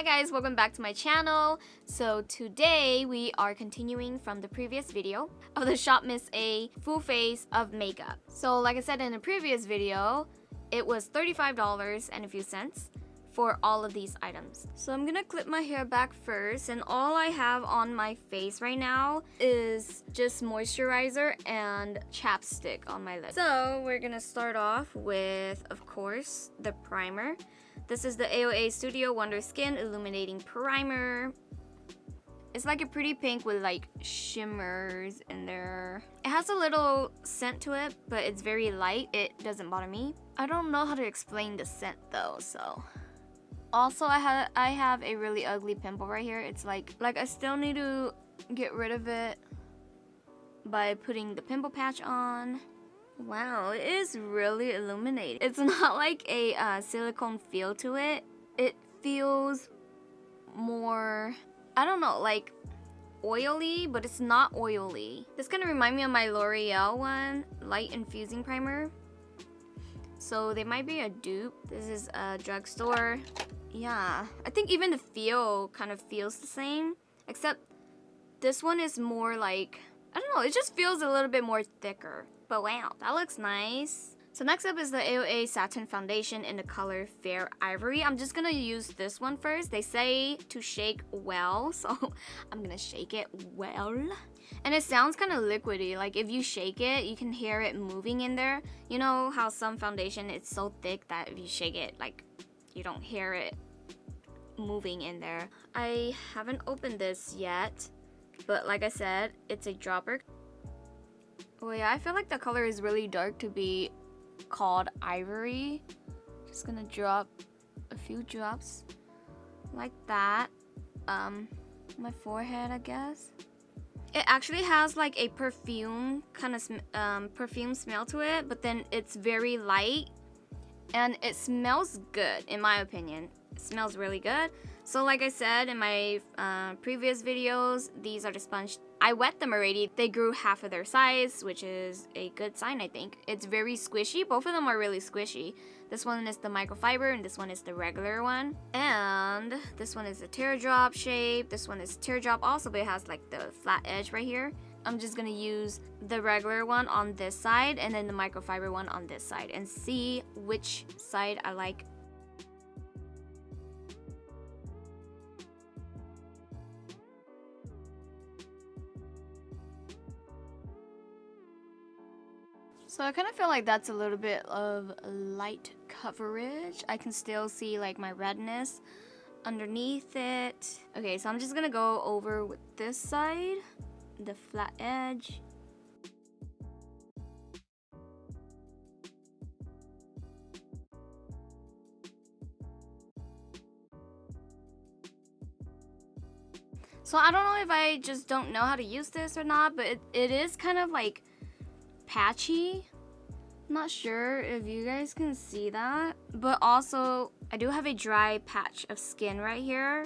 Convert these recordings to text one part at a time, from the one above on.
Hi guys, welcome back to my channel. So today we are continuing from the previous video of the SHOPMISSA full face of makeup. So like I said in the previous video, it was $35 and a few cents for all of these items. So I'm gonna clip my hair back first, and all I have on my face right now is just moisturizer and chapstick on my lips. So we're gonna start off with, of course, the primer. This is the AOA Studio Wonder Skin Illuminating Primer. It's like a pretty pink with like shimmers in there. It has a little scent to it, but it's very light. It doesn't bother me. I don't know how to explain the scent though, so. Also, I have a really ugly pimple right here. It's like I still need to get rid of it by putting the pimple patch on. Wow, it is really illuminating. It's not like a silicone feel to it. It feels more, I don't know, like oily, but it's not oily. This kind of reminds me of my L'Oreal one, Light Infusing Primer. So they might be a dupe. This is a drugstore. Yeah, I think even the feel kind of feels the same, except this one is more like, I don't know, it just feels a little bit more thicker. But wow, that looks nice. So next up is the AOA Satin Foundation in the color Fair Ivory. I'm just gonna use this one first. They say to shake well, so I'm gonna shake it well. And it sounds kind of liquidy. Like if you shake it, you can hear it moving in there. You know how some foundation, it's so thick that if you shake it, like you don't hear it moving in there. I haven't opened this yet, but like I said, it's a dropper. Oh yeah, I feel like the color is really dark to be called Ivory. Just gonna drop a few drops like that. My forehead, I guess. It actually has like a perfume kind of perfume smell to it, but then it's very light and it smells good in my opinion. It smells really good. So like I said in my previous videos, these are the sponge. I wet them already. They grew half of their size, which is a good sign, I think. It's very squishy. Both of them are really squishy. This one is the microfiber and this one is the regular one. And this one is the teardrop shape. This one is teardrop also, but it has like the flat edge right here. I'm just gonna use the regular one on this side and then the microfiber one on this side and see which side I like. So I kind of feel like that's a little bit of light coverage. I can still see like my redness underneath it. Okay, so I'm just gonna go over with this side, the flat edge. So I don't know if I just don't know how to use this or not, but it is kind of like patchy. Not sure if you guys can see that, but also I do have a dry patch of skin right here,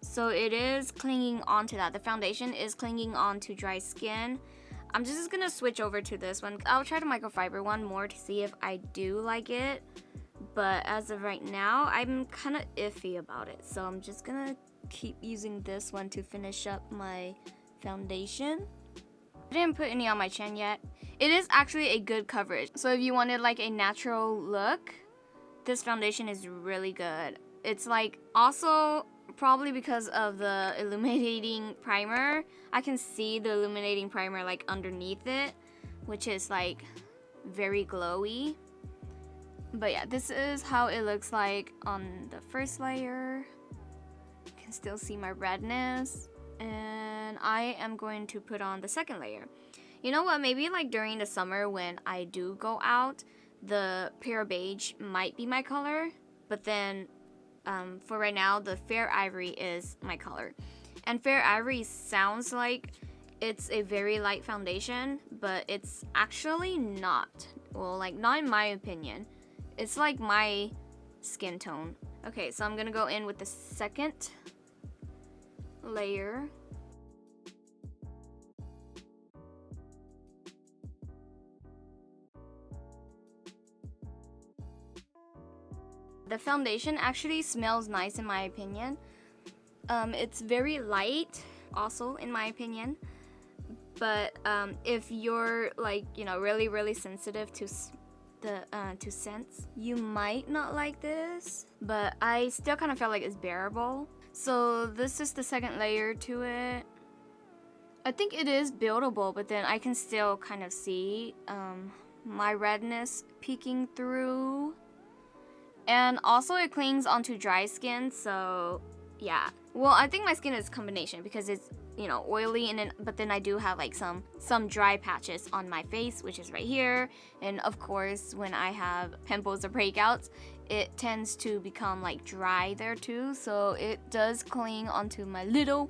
so it is clinging onto that. The foundation is clinging onto dry skin. I'm just gonna switch over to this one. I'll try the microfiber one more to see if I do like it, but as of right now I'm kind of iffy about it, so I'm just gonna keep using this one to finish up my foundation. I didn't put any on my chin yet. It is actually a good coverage. So if you wanted like a natural look, this foundation is really good. It's like also probably because of the illuminating primer. I can see the illuminating primer like underneath it, which is like very glowy. But yeah, this is how it looks like on the first layer. You can still see my redness. And I am going to put on the second layer. You know what, maybe like during the summer when I do go out, the Pure Beige might be my color, but then for right now, the Fair Ivory is my color. And Fair Ivory sounds like it's a very light foundation, but it's actually not. Well, like not in my opinion. It's like my skin tone. Okay, so I'm gonna go in with the second layer. The foundation actually smells nice in my opinion. It's very light, also in my opinion. But if you're like, you know, really sensitive to to scents, you might not like this. But I still kind of feel like it's bearable. So this is the second layer to it. I think it is buildable, but then I can still kind of see my redness peeking through. And also it clings onto dry skin, so yeah. Well, I think my skin is a combination because it's, you know, oily, and then but then I do have like some dry patches on my face, which is right here. And of course, when I have pimples or breakouts, it tends to become like dry there too, so it does cling onto my little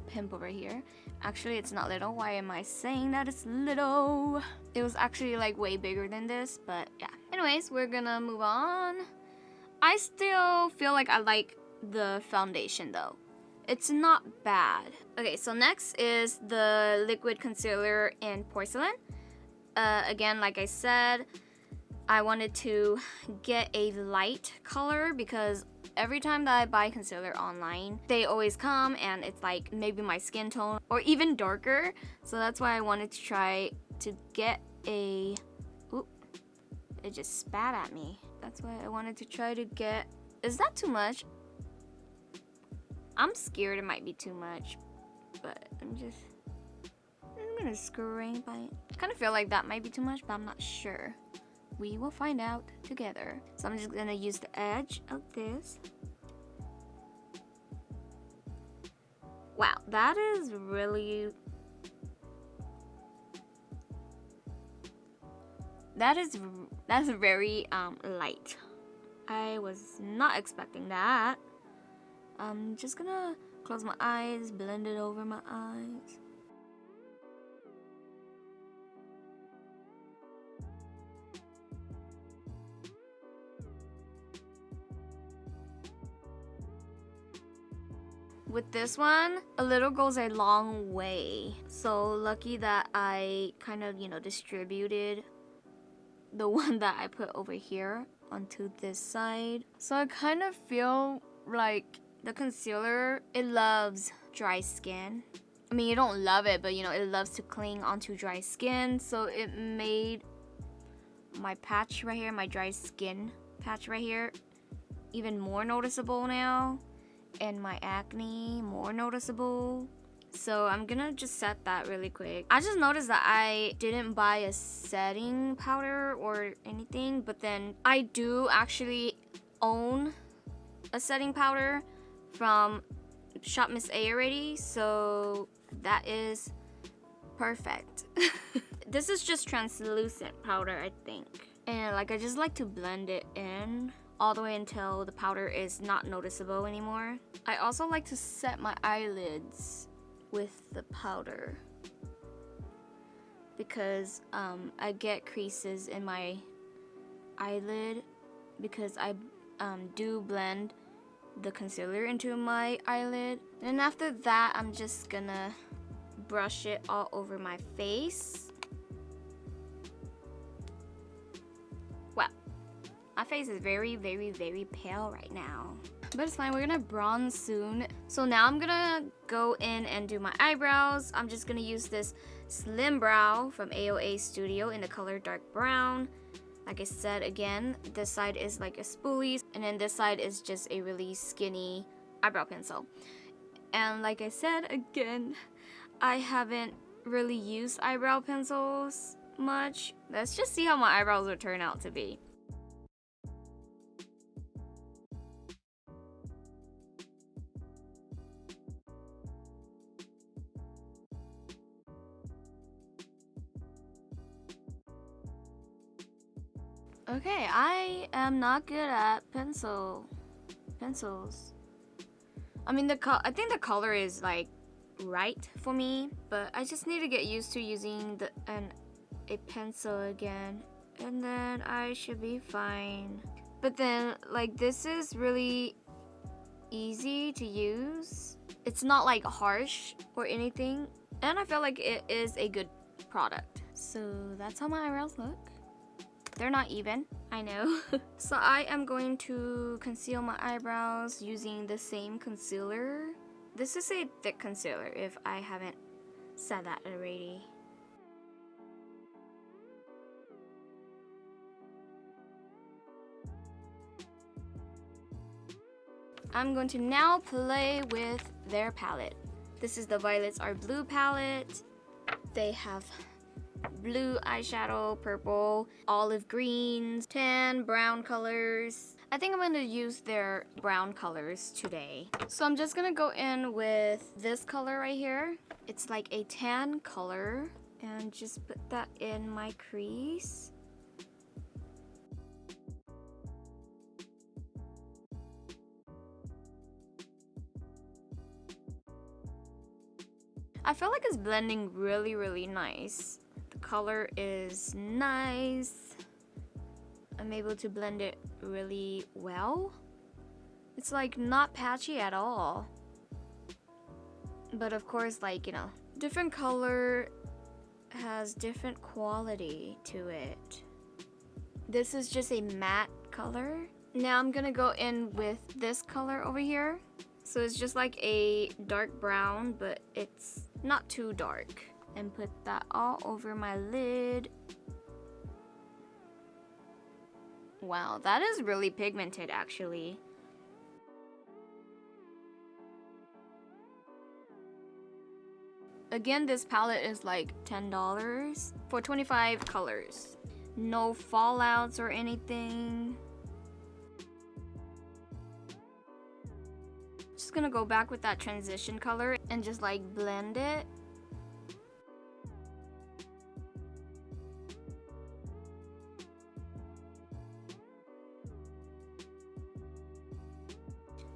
pimple right here. Actually, it's not little. Why am I saying that it's little? It was actually like way bigger than this, but yeah. Anyways, we're gonna move on. I still feel like I like the foundation though. It's not bad. Okay, so next is the liquid concealer in Porcelain. Again, like I said, I wanted to get a light color because every time that I buy concealer online, they always come and it's like maybe my skin tone or even darker. So that's why I wanted to try to get a... Oop, it just spat at me. That's why I wanted to try to get... Is that too much? I'm scared it might be too much, but I'm gonna scrape by it. I kind of feel like that might be too much, but I'm not sure. We will find out together. So I'm just gonna use the edge of this. Wow, that is really... That's very light. I was not expecting that. I'm just gonna close my eyes, blend it over my eyes. With this one, a little goes a long way. So lucky that I kind of, you know, distributed the one that I put over here onto this side. So I kind of feel like the concealer, it loves dry skin. I mean, you don't love it, but you know, it loves to cling onto dry skin. So it made my patch right here, my dry skin patch right here, even more noticeable now. And my acne more noticeable. So I'm gonna just set that really quick. I just noticed that I didn't buy a setting powder or anything, but then I do actually own a setting powder from SHOPMISSA already, so that is perfect. This is just translucent powder, I think. And like I just like to blend it in all the way until the powder is not noticeable anymore. I also like to set my eyelids with the powder because I get creases in my eyelid because I do blend the concealer into my eyelid. And after that, I'm just gonna brush it all over my face. Wow, my face is very pale right now. But it's fine, we're gonna bronze soon. So now I'm gonna go in and do my eyebrows. I'm just gonna use this Slim Brow from AOA Studio in the color dark brown. Like I said, again, this side is like a spoolie, and then this side is just a really skinny eyebrow pencil. And like I said, again, I haven't really used eyebrow pencils much. Let's just see how my eyebrows will turn out to be. Okay, I am not good at pencils. I mean, I think the color is like right for me, but I just need to get used to using a pencil again, and then I should be fine. But then, like, this is really easy to use. It's not like harsh or anything, and I feel like it is a good product. So that's how my eyebrows look. They're not even, I know. So I am going to conceal my eyebrows using the same concealer. This is a thick concealer if I haven't said that already. I'm going to now play with their palette. This is the Violets Are Blue palette. They have blue eyeshadow, purple, olive greens, tan, brown colors. I think I'm going to use their brown colors today. So I'm just going to go in with this color right here. It's like a tan color. And just put that in my crease. I feel like it's blending really nice. The color is nice. I'm able to blend it really well. It's like not patchy at all. But of course, like, you know, different color has different quality to it. This is just a matte color. Now I'm gonna go in with this color over here. So it's just like a dark brown, but it's not too dark. And put that all over my lid. Wow, that is really pigmented actually. Again, this palette is like $10 for 25 colors. No fallouts or anything. Just gonna go back with that transition color and just like blend it.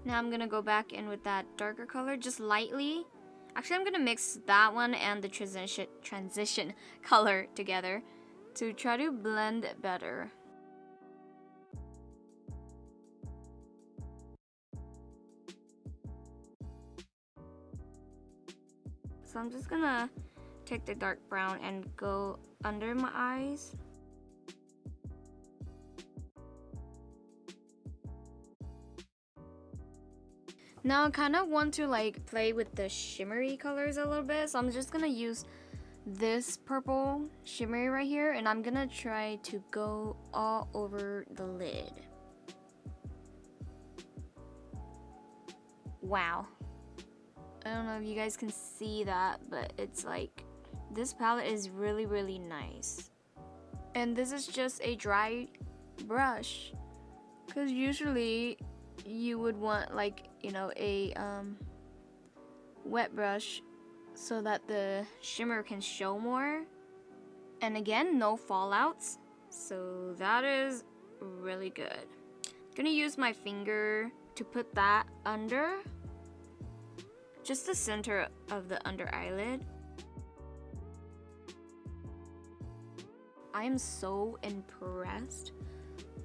Now I'm gonna go back in with that darker color just lightly. Actually, I'm gonna mix that one and the transition color together to try to blend it better. So I'm just gonna take the dark brown and go under my eyes. Now I kind of want to like play with the shimmery colors a little bit, so I'm just gonna use this purple shimmery right here, and I'm gonna try to go all over the lid. Wow. I don't know if you guys can see that, but it's like, this palette is really nice. And this is just a dry brush, because usually you would want like, you know, a wet brush so that the shimmer can show more. And again, no fallouts, so that is really good. I'm gonna use my finger to put that under, just the center of the under eyelid. I am so impressed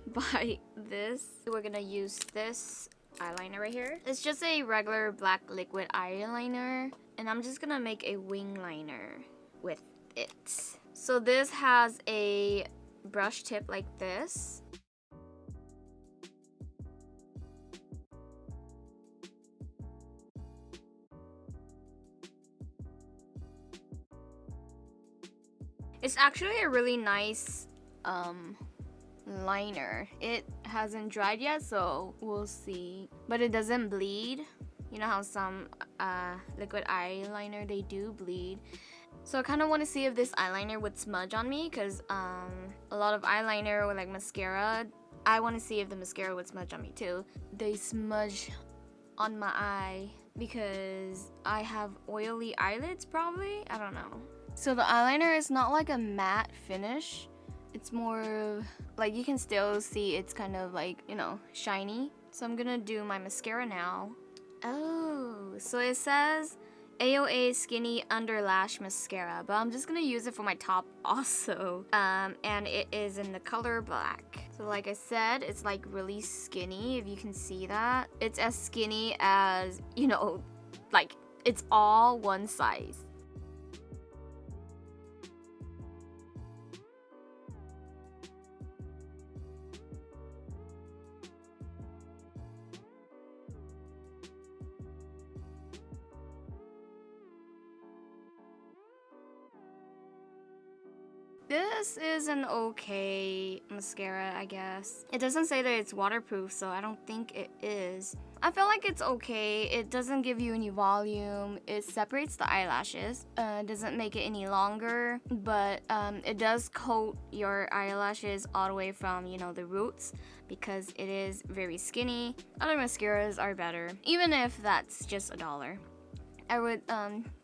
by this. We're gonna use this eyeliner right here. It's just a regular black liquid eyeliner, and I'm just gonna make a wing liner with it. So this has a brush tip like this. It's actually a really nice liner. It hasn't dried yet, so we'll see. But it doesn't bleed. You know how some liquid eyeliner, they do bleed. So I kind of want to see if this eyeliner would smudge on me, because a lot of eyeliner or like mascara, I want to see if the mascara would smudge on me too. They smudge on my eye because I have oily eyelids probably. I don't know. So the eyeliner is not like a matte finish. It's more like, you can still see it's kind of like, you know, shiny. So I'm gonna do my mascara now. Oh, so it says AOA Skinny Under Lash Mascara, but I'm just gonna use it for my top also. And it is in the color black. So like I said, it's like really skinny, if you can see that. It's as skinny as, you know, like it's all one size. This is an okay mascara, I guess. It doesn't say that it's waterproof, so I don't think it is. I feel like it's okay. It doesn't give you any volume. It separates the eyelashes. Doesn't make it any longer, but it does coat your eyelashes all the way from, you know, the roots, because it is very skinny. Other mascaras are better, even if that's just $1. I would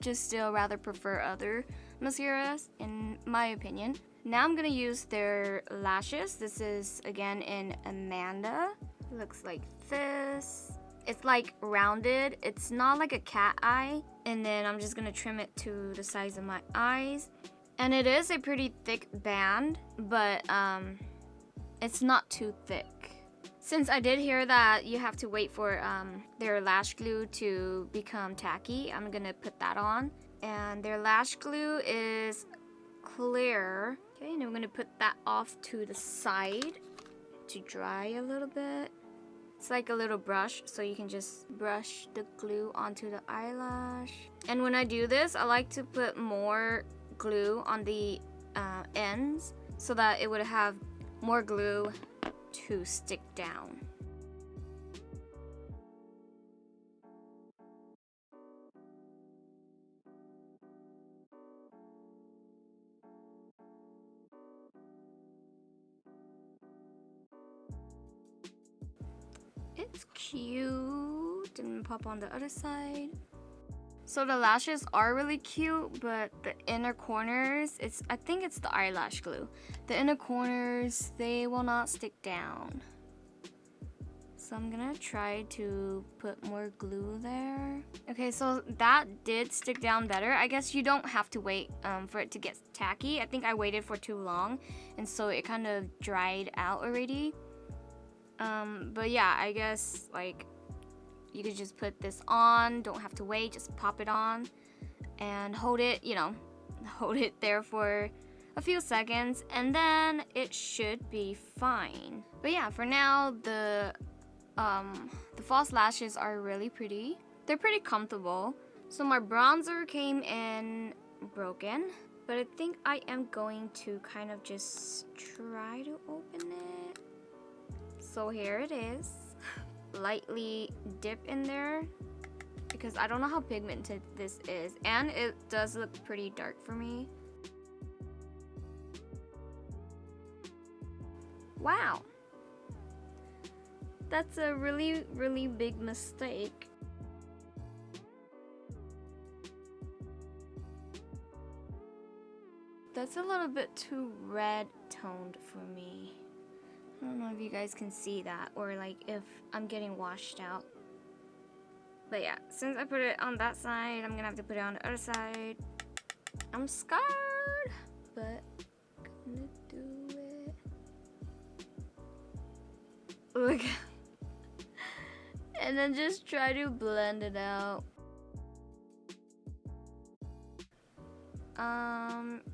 just still rather prefer other mascaras, in my opinion. Now I'm gonna use their lashes. This is again in Amanda. Looks like this. It's like rounded. It's not like a cat eye. And then I'm just gonna trim it to the size of my eyes. And it is a pretty thick band, but it's not too thick. Since I did hear that you have to wait for their lash glue to become tacky, I'm gonna put that on. And their lash glue is clear. Okay, and I'm gonna put that off to the side to dry a little bit. It's like a little brush, so you can just brush the glue onto the eyelash. And when I do this, I like to put more glue on the ends so that it would have more glue to stick down. It's cute, and pop on the other side. So the lashes are really cute, but the inner corners, I think it's the eyelash glue. The inner corners, they will not stick down. So I'm gonna try to put more glue there. Okay, so that did stick down better. I guess you don't have to wait for it to get tacky. I think I waited for too long, and so it kind of dried out already. But yeah, I guess like you could just put this on, don't have to wait, just pop it on and hold it, you know, hold it there for a few seconds, and then it should be fine. But yeah, for now, the false lashes are really pretty. They're pretty comfortable. So my bronzer came in broken, but I think I am going to kind of just try to open it. So here it is. Lightly dip in there because I don't know how pigmented this is, and it does look pretty dark for me. Wow, that's a really, really big mistake. That's a little bit too red toned for me. I don't know if you guys can see that, or like if I'm getting washed out. But yeah, since I put it on that side, I'm gonna have to put it on the other side. I'm scared, but I'm gonna do it. Look. And then just try to blend it out.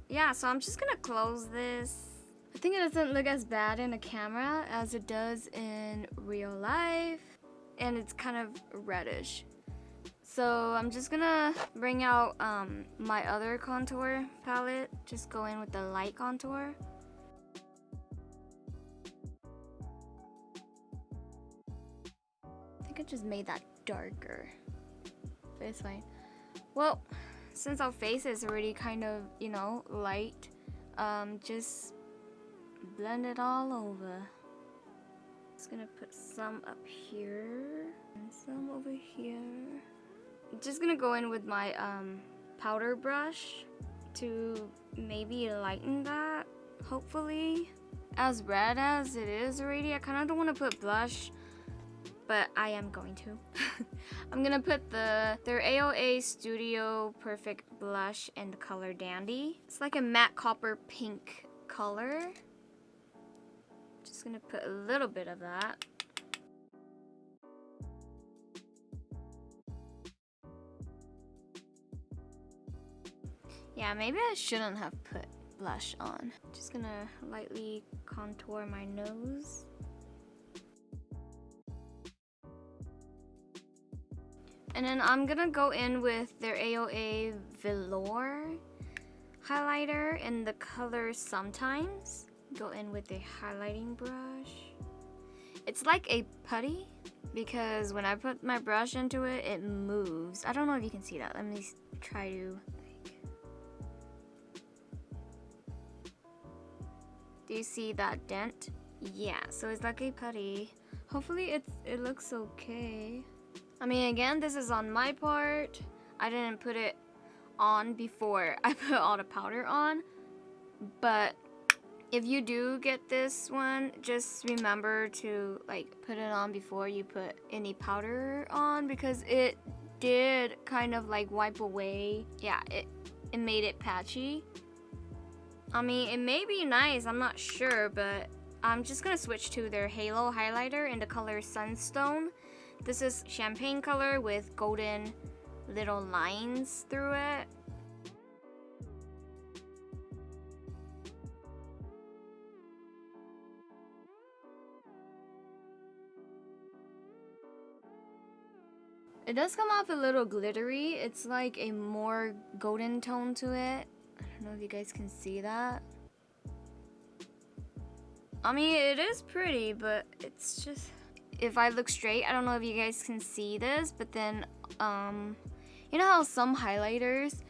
Yeah, so I'm just gonna close this. I think it doesn't look as bad in the camera as it does in real life, and it's kind of reddish. So I'm just gonna bring out my other contour palette, just go in with the light contour. I think I just made that darker, but it's fine. Well, since our face is already kind of, you know, light, just blend it all over. Just gonna put some up here and some over here. I'm just gonna go in with my powder brush to maybe lighten that, hopefully. As red as it is already, I kind of don't want to put blush, but I am going to. I'm gonna put their AOA Studio Perfect blush in the color Dandy. It's like a matte copper pink color. Just gonna put a little bit of that. Yeah, maybe I shouldn't have put blush on. Just gonna lightly contour my nose. And then I'm gonna go in with their AOA Velour highlighter in the color Sometimes. Go in with a highlighting brush. It's like a putty because when I put my brush into it, it moves. I don't know if you can see that. Let me try to. Do you see that dent? Yeah, so it's like a putty. Hopefully it looks okay. I mean, again, this is on my part. I didn't put it on before I put all the powder on. But if you do get this one, just remember to like put it on before you put any powder on because it did kind of like wipe away. Yeah, it made it patchy. I mean, it may be nice, I'm not sure, but I'm just gonna switch to their Halo highlighter in the color Sunstone. This is champagne color with golden little lines through it. It does come off a little glittery. It's like a more golden tone to it. I don't know if you guys can see that. I mean, it is pretty, but it's just... If I look straight, I don't know if you guys can see this, but then, you know how some highlighters,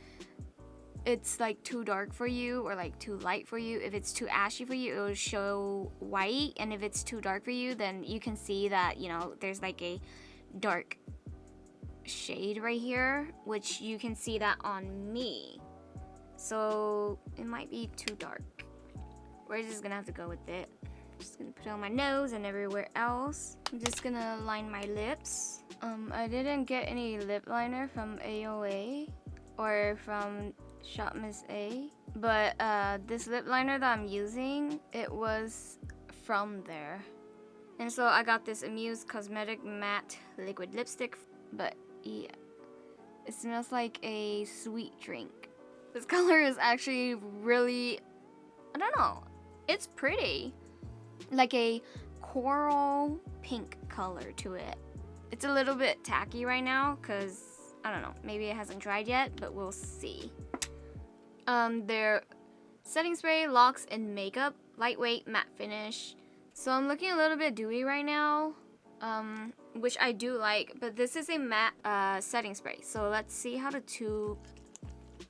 it's like too dark for you or like too light for you. If it's too ashy for you, it will show white. And if it's too dark for you, then you can see that, you know, there's like a dark shade right here, which you can see that on me. So it might be too dark. We're just gonna have to go with it. Just gonna put it on my nose and everywhere else. I'm just gonna line my lips. I didn't get any lip liner from AOA or from SHOPMISSA, but this lip liner that I'm using, it was from there. And so I got this Amuse Cosmetic Matte Liquid Lipstick, but yeah, it smells like a sweet drink. This color is actually really, I don't know, it's pretty. Like a coral pink color to it. It's a little bit tacky right now because, I don't know, maybe it hasn't dried yet, but we'll see. Their setting spray, locks, and makeup, lightweight matte finish. So I'm looking a little bit dewy right now, which I do like, but this is a matte setting spray. So let's see how the two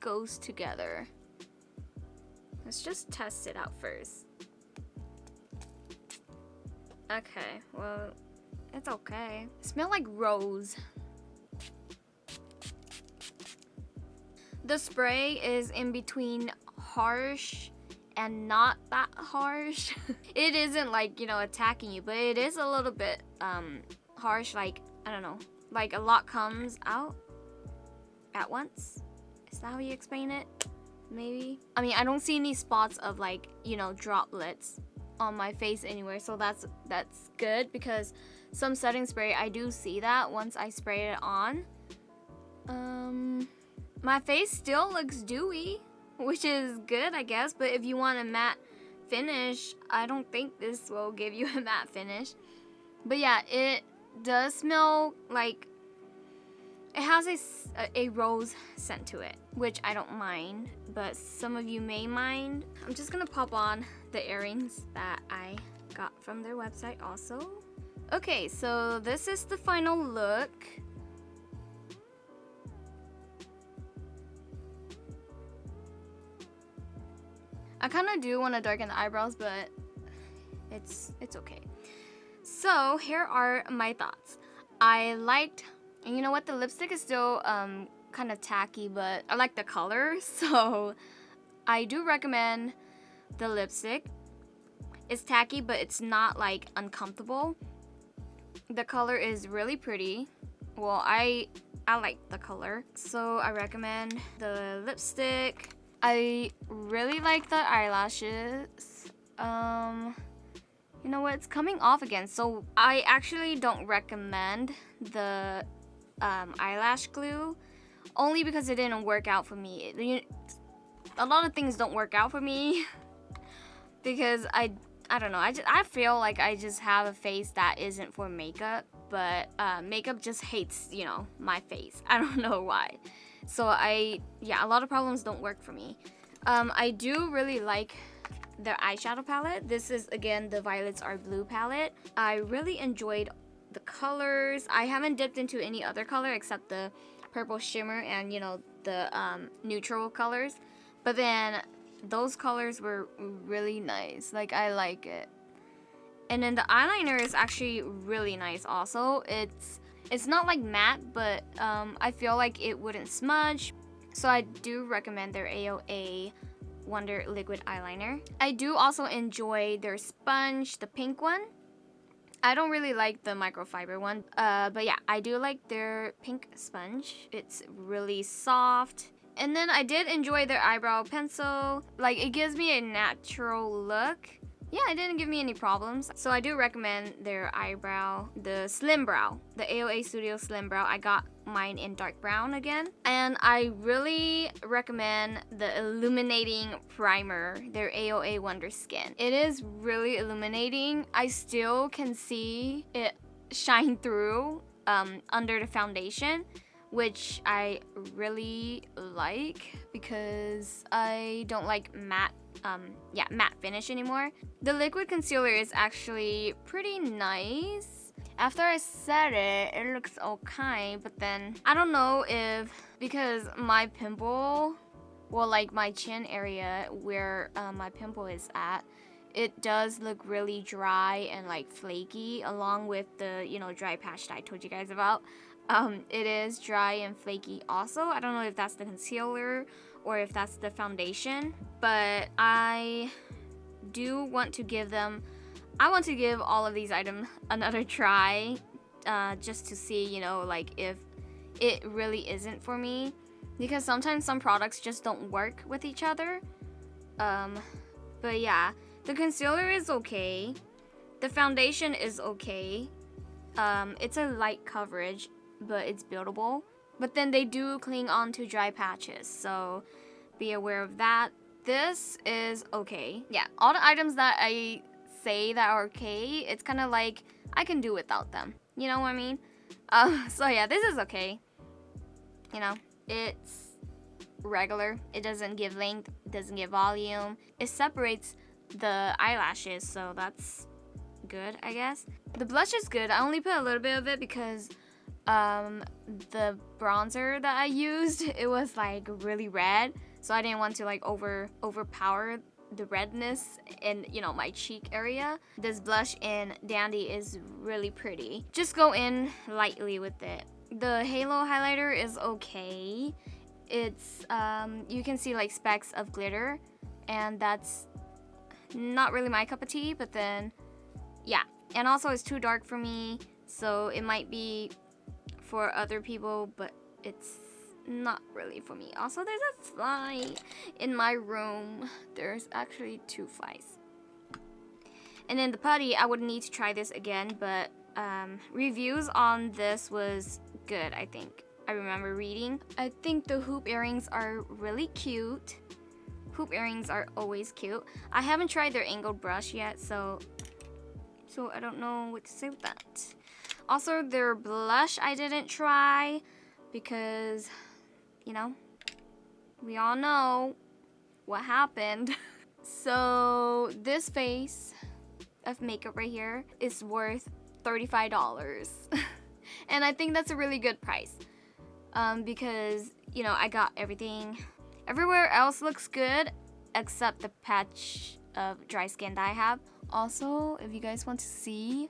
goes together. Let's just test it out first. Okay, well, it's okay. It smells like rose. The spray is in between harsh and not that harsh. It isn't like, you know, attacking you, but it is a little bit harsh, like, I don't know, like a lot comes out at once. Is that how you explain it? Maybe? I mean, I don't see any spots of like, you know, droplets on my face anywhere, so that's good because some setting spray I do see that once I spray it on. My face still looks dewy, which is good, I guess, but if you want a matte finish, I don't think this will give you a matte finish. But yeah, it does smell like it has a rose scent to it, which I don't mind, but some of you may mind. I'm just gonna pop on the earrings that I got from their website also. Okay, so this is the final look. I kind of do want to darken the eyebrows, but it's okay. So here are my thoughts. I liked, and you know what, the lipstick is still kind of tacky, but I like the color, so I do recommend the lipstick. It's tacky, but it's not like uncomfortable. The color is really pretty. Well, I like the color, so I recommend the lipstick. I really like the eyelashes. You know what, it's coming off again, so I actually don't recommend the eyelash glue, only because it didn't work out for me. A lot of things don't work out for me because I don't know, I feel like I just have a face that isn't for makeup, but makeup just hates, you know, my face. I don't know why. So yeah, a lot of problems don't work for me. I do really like their eyeshadow palette. This is again the Violets Are Blue palette. I really enjoyed the colors. I haven't dipped into any other color except the purple shimmer and the neutral colors. But then those colors were really nice. Like, I like it. And then the eyeliner is actually really nice also. It's not like matte, but I feel like it wouldn't smudge. So I do recommend their AOA Wonder Liquid Eyeliner. I do also enjoy their sponge, the pink one. I don't really like the microfiber one, but yeah, I do like their pink sponge. It's really soft. And then I did enjoy their eyebrow pencil. Like, it gives me a natural look. Yeah, it didn't give me any problems. So I do recommend their eyebrow, the Slim Brow, the AOA Studio Slim Brow. I got mine in dark brown again. And I really recommend the Illuminating Primer, their AOA Wonder Skin. It is really illuminating. I still can see it shine through under the foundation, which I really like because I don't like matte finish anymore. The liquid concealer is actually pretty nice. After I set it, it looks okay, but then I don't know if because my pimple, well, like my chin area where my pimple is at, it does look really dry and like flaky, along with the dry patch that I told you guys about. It is dry and flaky also. I don't know if that's the concealer or if that's the foundation, but I do want to give all of these items another try, just to see, like if it really isn't for me, because sometimes some products just don't work with each other. But yeah, the concealer is okay. The foundation is okay. It's a light coverage, but it's buildable. But then they do cling on to dry patches, so be aware of that. This is okay. Yeah, all the items that I say that are okay, it's kind of like I can do without them. You know what I mean? So yeah, this is okay. It's regular. It doesn't give length, it doesn't give volume. It separates the eyelashes, so that's good, I guess. The blush is good. I only put a little bit of it because the bronzer that I used, it was like really red, so I didn't want to like overpower the redness in my cheek area. This blush in Dandy is really pretty. Just go in lightly with it. The halo highlighter is okay. It's you can see like specks of glitter, and that's not really my cup of tea, but then yeah, and also it's too dark for me, so it might be for other people, but it's not really for me. Also, there's a fly in my room. There's actually 2 flies. And then the putty, I would need to try this again, but reviews on this was good, I think. I remember reading. I think the hoop earrings are really cute. Hoop earrings are always cute. I haven't tried their angled brush yet, so I don't know what to say with that. Also, their blush I didn't try because, we all know what happened. So this face of makeup right here is worth $35. And I think that's a really good price. Because, I got everything. Everywhere else looks good except the patch of dry skin that I have. Also, if you guys want to see,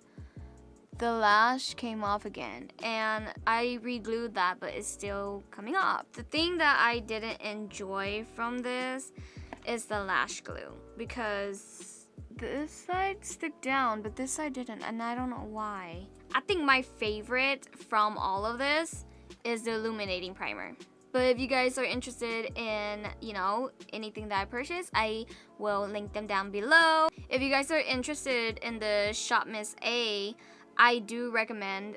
the lash came off again, and I re-glued that, but it's still coming off. The thing that I didn't enjoy from this is the lash glue, because this side stuck down, but this side didn't, and I don't know why. I think my favorite from all of this is the illuminating primer. But if you guys are interested in, anything that I purchased, I will link them down below. If you guys are interested in the SHOPMISSA, I do recommend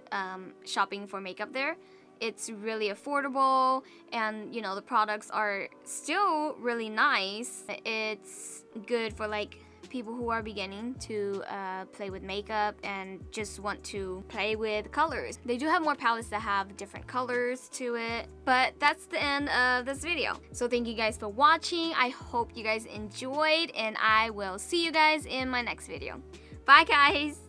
shopping for makeup there. It's really affordable, and the products are still really nice. It's good for like people who are beginning to play with makeup and just want to play with colors. They do have more palettes that have different colors to it, but that's the end of this video. So thank you guys for watching. I hope you guys enjoyed, and I will see you guys in my next video. Bye guys!